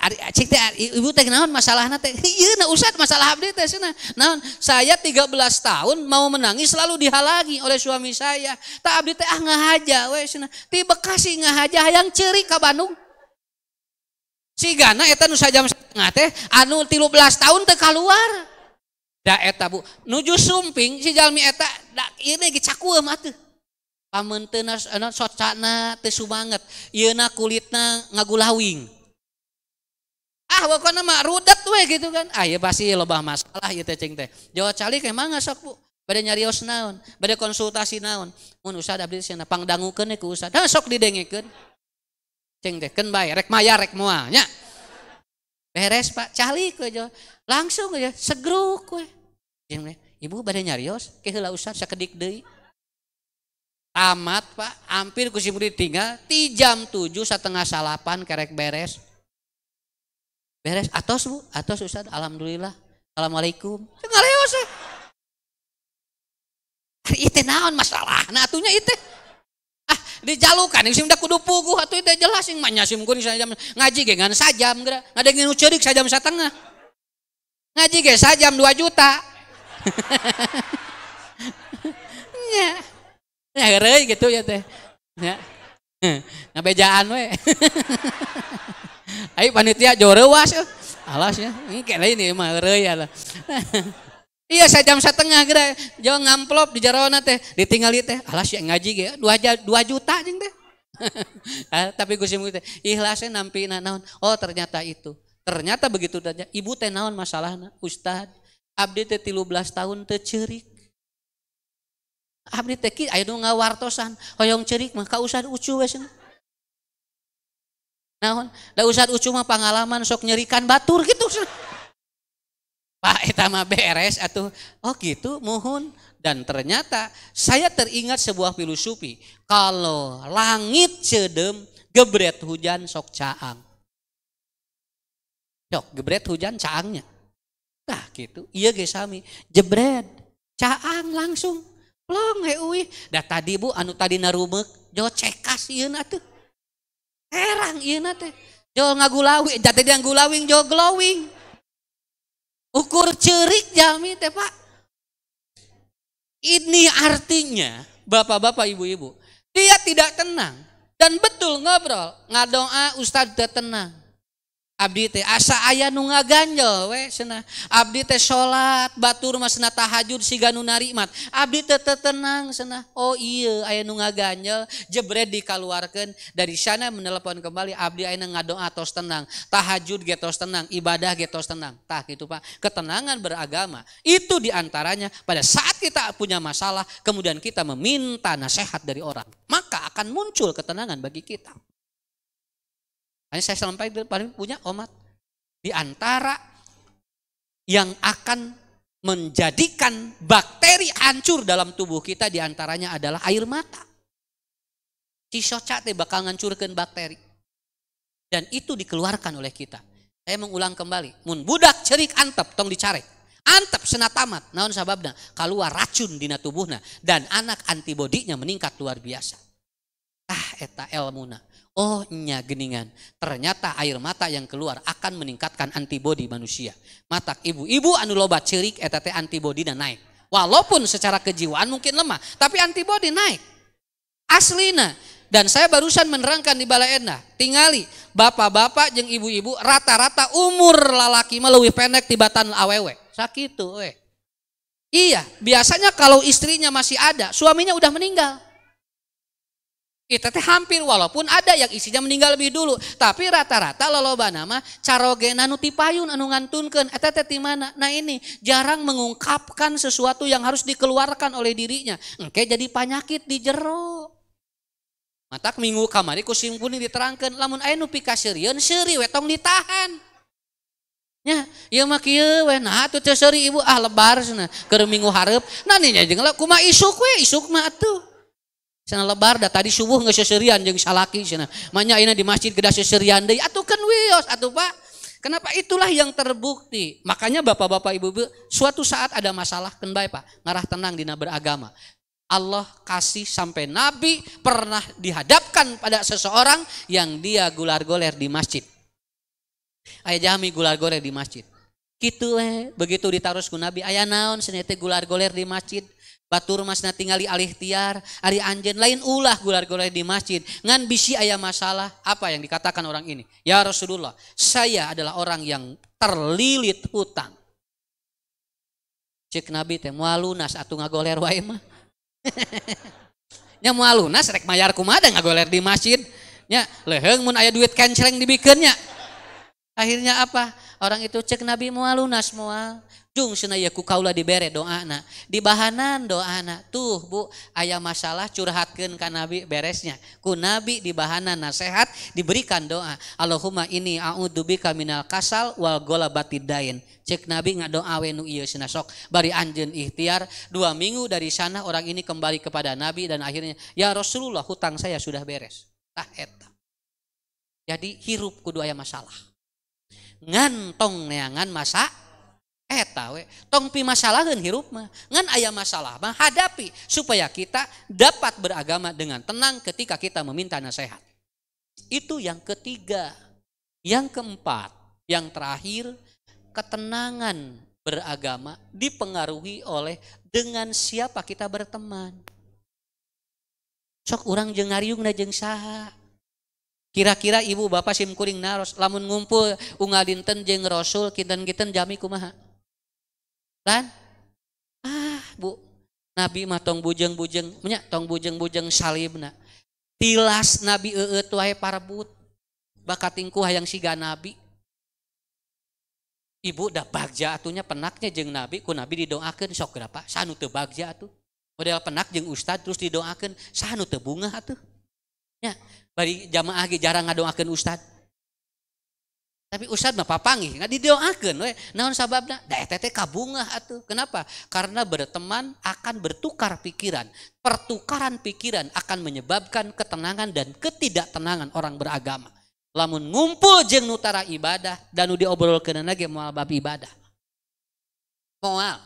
Cik teh ibu teh naon masalahna teh? Ieu na Ustad masalah abdi teh cenah. Naon? Saya 13 tahun mau menangis selalu dihalangi oleh suami saya. Tak abdi teh ngahaja we cenah. Ti Bekasi ngahaja hayang ceurik ka Bandung. Sigana eta nu sajam setengah teh anu 13 tahun teh kaluar. Da eta Bu, nuju sumping si jalmi eta da ieu ge cakueum atuh. Pamenteuna socana teu sumanget, ieuna kulitna ngagulawing. Pokoknya mah rudet we gitu kan. Ya pasti loba masalah ieu teh cing teh. Jawa calik emang sok Bu. Bade nyarios naon, bade konsultasi naon. Mun Ustad abdi cenah pangdangukeun ku Ustad. Sok didengekeun. Cing teh keun bae rek maya rek moal nya. Beres Pak, calik we Jawa. Langsung aja segruk we. Cing teh, Ibu bade nyarios, ke heula Ustad sakedik deui. Tamat Pak, hampir ku si murid tinggal ti jam 7:30 kerek beres. Beres atos Bu, atos Ustad, alhamdulillah. Assalamualaikum. Ngaleos. Itu naon masalah? Nah atunya itu. Dijalukan sim da kudu puguh atuh teh jelas sing mah nyasimkeun sajam ngaji ge ngan sajam geura. Ngadengin nu ceurik sajam satengah. Ngaji ge sajam 2 juta. Nya. Ya heureuy gitu ya teh. Ya. Ngabejaan we. Ayo panitia jorewas alas ya ini kayak lain mah heureuy ya. Iya sajam satengah geura jauh ngamplop di jarona teh ditinggali teh alas ya ngaji ge 2 juta jeung teh. Tapi Gusti teh ikhlasnya nampina naon. Oh ternyata itu. Ternyata begitu saja. Ibu teh naon masalahna? Ustad, abdi teh 13 tahun teu ceurik. Abdi teh kieu aya nu ngawartosan, hoyong ceurik mah ka Ustad Ucu we cenah. Naon? Da Ustad Ucu mah pangalaman sok nyerikan batur gitu. Pak eta mah beres atuh. Oh gitu, muhun. Dan ternyata saya teringat sebuah filosofi. Kalau langit cedem, gebret hujan sok caang. Sok gebret hujan caangnya. Nah gitu. Iya ge sami. Jebret, caang langsung. Plong heuih. Da tadi Bu anu tadi narumeuk, jo cekas ieu atuh. Herang ieu teh. Jo ngagulawi, jate dia ngulawing jo glowing. Ukur ceurik jalmi teh Pak. Ini artinya bapak-bapak ibu-ibu, dia tidak tenang dan betul ngobrol, ngadoa Ustad teh tenang. Abdi teh asa aya nu ngaganjel we cenah. Abdi teh salat batur mah cenah tahajud siga nu narimat. Abdi teh tenang cenah. Oh iya aya nu ngaganjel, jebret dikaluarkeun dari sana menelepon kembali abdi ayeuna ngadoa tos tenang, tahajud ge tos tenang, ibadah ge tos tenang. Tah gitu Pak. Ketenangan beragama itu diantaranya pada saat kita punya masalah kemudian kita meminta nasihat dari orang, maka akan muncul ketenangan bagi kita. Ini saya sampai paling punya omat. Di antara yang akan menjadikan bakteri hancur dalam tubuh kita diantaranya adalah air mata. Cisoca teh bakal ngancurkeun bakteri. Dan itu dikeluarkan oleh kita. Saya mengulang kembali. Mun budak ceurik antep tong dicarek. Antep cenah tamat. Naon sababna? Kaluar racun dina tubuhna dan anak antibodinya meningkat luar biasa. Eta elmuna. Oh nya geningan, ternyata air mata yang keluar akan meningkatkan antibodi manusia. Matak ibu-ibu anu loba ceurik eta teh antibodina naik. Walaupun secara kejiwaan mungkin lemah, tapi antibodi naik. Aslina Dan saya barusan menerangkan di Balaena, tingali bapak-bapak jeung ibu-ibu rata-rata umur lalaki mah leuwih pendek tibatan awewe. Sakitu we. Iya, biasanya kalau istrinya masih ada, suaminya udah meninggal. Kita teh hampir walaupun ada yang istrinya meninggal lebih dulu, tapi rata-rata lolobana mah carogena nu ti payun anu ngantunkeun eta teh ti mana. Nah ini jarang mengungkapkan sesuatu yang harus dikeluarkan oleh dirinya. Engke jadi penyakit di jero. Matak minggu kamari ku simpuni diterangkeun lamun aya nu pikasirieun seuri we tong ditahan. Nya, ieu mah kieu we nah atuh teh seuri ibu lebar cenah keur minggu hareup. Nah nya jeung kumaha isuk we isuk mah atuh. Cenah lebar da tadi subuh geus seserian jeung salaki cenah. Manya ayeuna di masjid kedah seserian deui atukeun wios atuh Pak. Kenapa itulah yang terbukti. Makanya bapak-bapak ibu-ibu suatu saat ada masalah keun bae Pak, ngarah tenang dina beragama. Allah kasih sampai Nabi pernah dihadapkan pada seseorang yang dia gular-goler di masjid. Aya jami gular-goler di masjid. Kitu begitu ditaros ku Nabi, aya naon cenah teh gular-goler di masjid. Batur masna tingali alih tiar, ari anjeun lain ulah gular-goler di masjid. Ngan bisi aya masalah, apa yang dikatakan orang ini? Ya Rasulullah, saya adalah orang yang terlilit hutang. Cek Nabi teh moal lunas atuh ngagoler wae mah. Nya moal lunas rek mayar kumaha ngagoler di masjid. Nya leheung mun aya duit kenceleng dibikeunnya. Akhirnya apa? Orang itu cek Nabi moal lunas moal. Jung cenah ku kaula dibere doana. Di bahanan doana. Tuh Bu, aya masalah curhatkeun ka Nabi beresnya. Ku Nabi di bahanan nasihat diberikan doa. Allahumma inni a'udzubika minal kasal wal ghalabatid dain. Cek Nabi ngadoa we nu ieu cenah sok bari anjeun ikhtiar 2 minggu dari sana orang ini kembali kepada Nabi dan akhirnya ya Rasulullah hutang saya sudah beres. Tah eta. Jadi hirup kudu aya masalah. Ngantong neangan masa eta we tong pi masalaheun hirup mah ngan aya masalah mah hadapi supaya kita dapat beragama dengan tenang ketika kita meminta nasihat. Itu yang ketiga. Yang keempat, yang terakhir, ketenangan beragama dipengaruhi oleh dengan siapa kita berteman. Sok urang jeung ngariungna jeung saha. Kira-kira ibu bapak sim kuring naros lamun ngumpul unggal dinten jeung Rasul kinten-kinten jami kumaha? Lan Bu, Nabi mah tong bujeng-bujeng, nya tong bujeng-bujeng salibna. Tilas Nabi eueut wae parbut. Bakat tingku hayang siga Nabi. Ibu da bagja atunya penaknya jeung Nabi, ku Nabi didoakeun sok berapa? Sanu teu bagja atuh. Model penak jeung ustad terus didoakeun, sanu teu bunga atuh. Nya, bari jamaah ge jarang ngadoakeun ustad. Tapi ustad mah papangih, nggak didoakeun we. Naon sababna? Da eta teh kabungah atuh. Kenapa? Karena berteman akan bertukar pikiran. Pertukaran pikiran akan menyebabkan ketenangan dan ketidaktenangan orang beragama. Lamun ngumpul jeung nutara ibadah dan nu diobrolkeunna ge moal bab ibadah. Moal.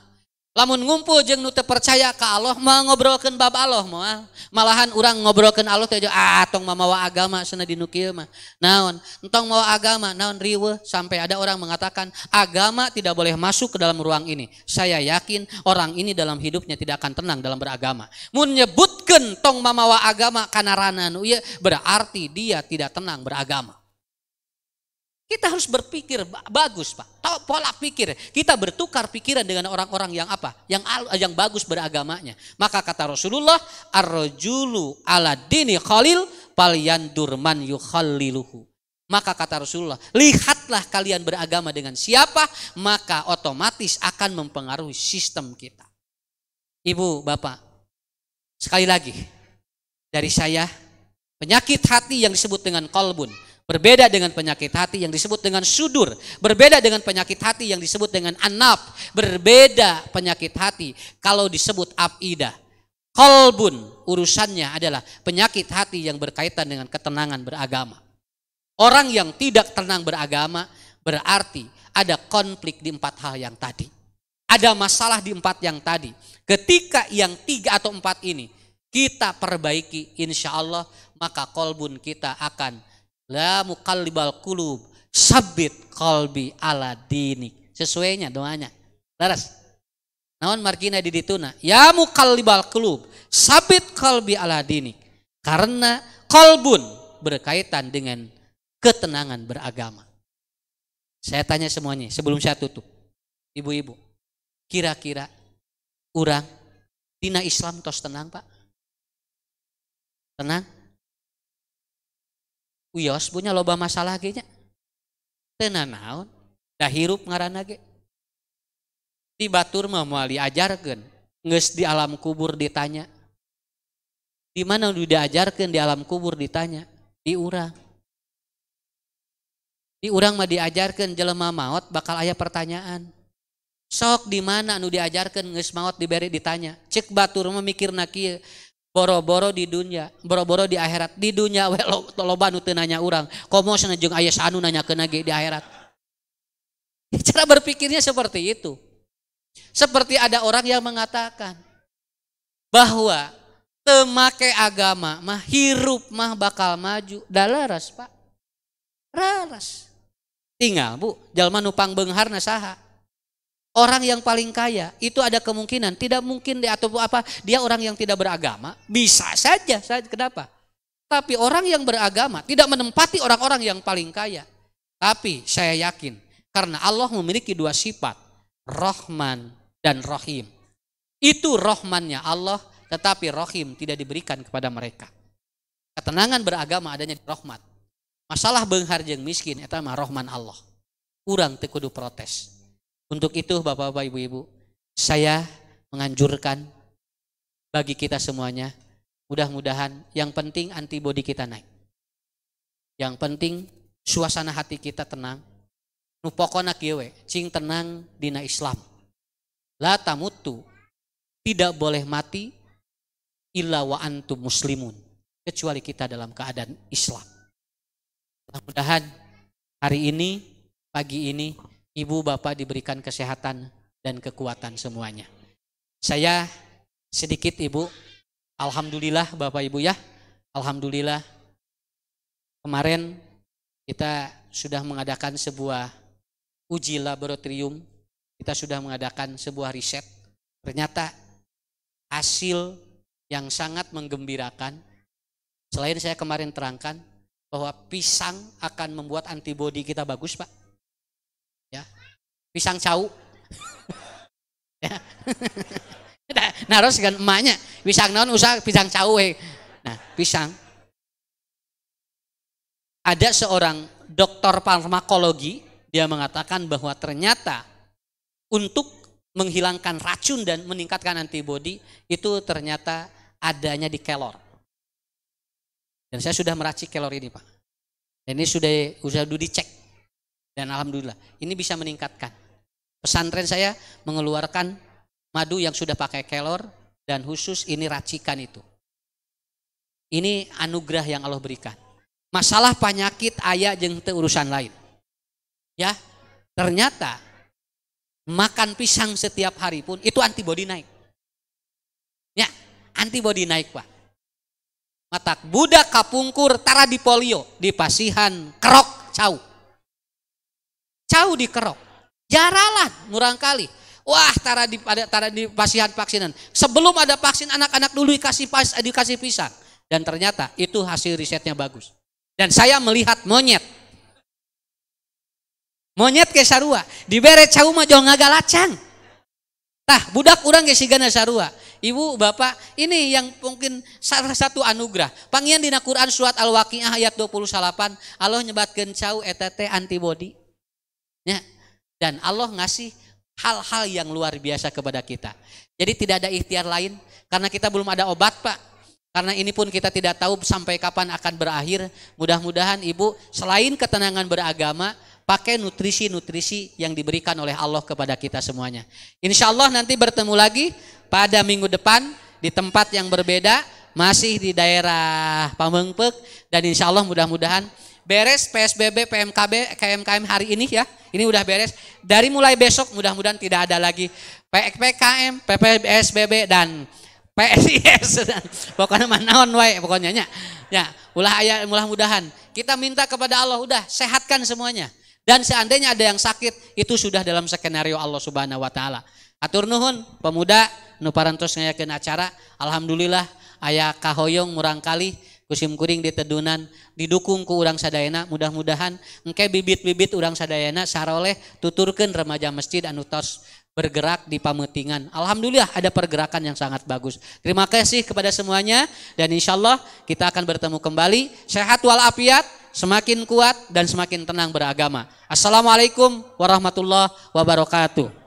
Lamun ngumpul jeung nu teu percaya ka Allah mah ngobrolkeun bab Allah moal. Malahan urang ngobrolkeun Allah teh tong mamawa agama cenah dinu kieu mah. Naon? Entong mawa agama, naon riweuh sampai ada orang mengatakan agama tidak boleh masuk ke dalam ruang ini. Saya yakin orang ini dalam hidupnya tidak akan tenang dalam beragama. Mun nyebutkeun tong mamawa agama kana ranah nu ieu berarti dia tidak tenang beragama. Kita harus berpikir bagus Pak. Tahu pola pikir. Kita bertukar pikiran dengan orang-orang yang apa? Yang bagus beragamanya. Maka kata Rasulullah, ar-rajulu ala dini khalil falyandur man yukhalliluhu. Maka kata Rasulullah, lihatlah kalian beragama dengan siapa, maka otomatis akan mempengaruhi sistem kita. Ibu, Bapak, sekali lagi dari saya, penyakit hati yang disebut dengan qalbun berbeda dengan penyakit hati yang disebut dengan sudur. Berbeda dengan penyakit hati yang disebut dengan anaf. Berbeda penyakit hati kalau disebut afidah. Qalbun urusannya adalah penyakit hati yang berkaitan dengan ketenangan beragama. Orang yang tidak tenang beragama berarti ada konflik di 4 hal yang tadi. Ada masalah di 4 yang tadi. Ketika yang 3 atau 4 ini kita perbaiki, insya Allah maka qalbun kita akan la muqallibal qulub sabbit qalbi ala dinik. Sesuainya doanya. Laras. Naon margina di dituna? Ya muqallibal qulub sabbit qalbi ala dinik. Karena Qalbun berkaitan dengan ketenangan beragama. Saya tanya semuanya sebelum saya tutup. Ibu-ibu, kira-kira urang dina Islam tos tenang Pak? Tenang? Uyos punya loba masalah ge nya. Teu naon, da hirup ngaranna ge. Di batur mah moal diajarkeun, geus di alam kubur ditanya. Di mana udah diajarkeun di alam kubur ditanya? Di urang. Di urang mah diajarkeun jelema maot bakal aya pertanyaan. Sok di mana anu diajarkeun geus maot dibere ditanya. Cek batur mah mikirna kieu, boro-boro di dunia, boro-boro di akhirat. Di dunia we loba anu teu nanya urang. Komo cenah jeung aya sanu nanyakeun ge di akhirat. Cara berpikirnya seperti itu. Seperti ada orang yang mengatakan bahwa teu make agama mah hirup mah bakal maju. Da leres Pak. Leres. Tinggal Bu, jalma nu pangbeungharna saha? Orang yang paling kaya itu ada kemungkinan tidak mungkin dia atau apa dia orang yang tidak beragama, bisa saja. Kenapa? Tapi orang yang beragama tidak menempati orang-orang yang paling kaya. Tapi saya yakin karena Allah memiliki dua sifat, Rahman dan Rahim. Itu Rahmannya Allah, tetapi Rahim tidak diberikan kepada mereka. Ketenangan beragama adanya di rahmat. Masalah beunghar jeung miskin eta mah rahman Allah. Urang teu kudu protes. Untuk itu Bapak-bapak, Ibu-ibu, saya menganjurkan bagi kita semuanya, mudah-mudahan yang penting antibodi kita naik. Yang penting suasana hati kita tenang. Nu pokona kieu we, cing tenang dina Islam. La tamutu, tidak boleh mati illa wa antum muslimun, kecuali kita dalam keadaan Islam. Mudah-mudahan hari ini, pagi ini, ibu bapak diberikan kesehatan dan kekuatan semuanya. Saya sedikit ibu, alhamdulillah bapak ibu ya, alhamdulillah kemarin kita sudah mengadakan sebuah uji laboratorium, kita sudah mengadakan sebuah riset. Ternyata hasil yang sangat menggembirakan. Selain saya kemarin terangkan bahwa pisang akan membuat antibodi kita bagus Pak. Ya, pisang cau. Ya. Nah, harus kan emaknya pisang naon usaha pisang cau. Nah, pisang. Ada seorang dokter farmakologi, dia mengatakan bahwa ternyata untuk menghilangkan racun dan meningkatkan antibodi itu ternyata adanya di kelor. Dan saya sudah meracik kelor ini Pak. Dan ini sudah dicek. Dan alhamdulillah ini bisa meningkatkan. Pesantren saya mengeluarkan madu yang sudah pakai kelor dan khusus ini racikan itu. Ini anugerah yang Allah berikan. Masalah penyakit aya jeung teu urusan lain. Ya, ternyata makan pisang setiap hari pun itu antibodi naik. Ya, antibodi naik Pak. Matak budak kapungkur tara di polio, di pasihan kerok cau. Cau di kerok. Jaralan murang kali. Wah, tara di pasihan vaksinan. Sebelum ada vaksin anak-anak dulu dikasih pisang dan ternyata itu hasil risetnya bagus. Dan saya melihat monyet. Monyet ke sarua, dibere cau mah jol ngagalacang. Tah, budak urang ge sigana sarua. Ibu, bapak, ini yang mungkin salah satu anugerah. Panggian dina Quran surat Al-Waqiah ayat 28, Allah nyebatkeun cau eta teh antibodi. Ya. Dan Allah ngasih hal-hal yang luar biasa kepada kita. Jadi tidak ada ikhtiar lain karena kita belum ada obat, Pak. Karena ini pun kita tidak tahu sampai kapan akan berakhir. Mudah-mudahan Ibu selain ketenangan beragama, pakai nutrisi-nutrisi yang diberikan oleh Allah kepada kita semuanya. Insya Allah nanti bertemu lagi pada minggu depan di tempat yang berbeda, masih di daerah Pamengpeuk, dan insya Allah mudah-mudahan beres PSBB, PMKB, KMKM hari ini ya. Ini udah beres. Dari mulai besok mudah-mudahan tidak ada lagi PKM, PSBB dan PSIS. Pokoknya manaon wae pokoknya nya. Ya, mudah-mudahan kita minta kepada Allah udah sehatkan semuanya. Dan seandainya ada yang sakit, itu sudah dalam skenario Allah Subhanahu wa taala. Atur nuhun pemuda nu parantos ngayakeun acara, alhamdulillah aya kahoyong murang kali kusim kuring di tedunan didukung ku urang sadayana, mudah-mudahan engke bibit-bibit urang sadayana saroleh tuturkeun remaja masjid anu tos bergerak di Pameutingan. Alhamdulillah ada pergerakan yang sangat bagus. Terima kasih kepada semuanya dan insyaallah kita akan bertemu kembali sehat walafiat, semakin kuat dan semakin tenang beragama. Assalamualaikum warahmatullahi wabarakatuh.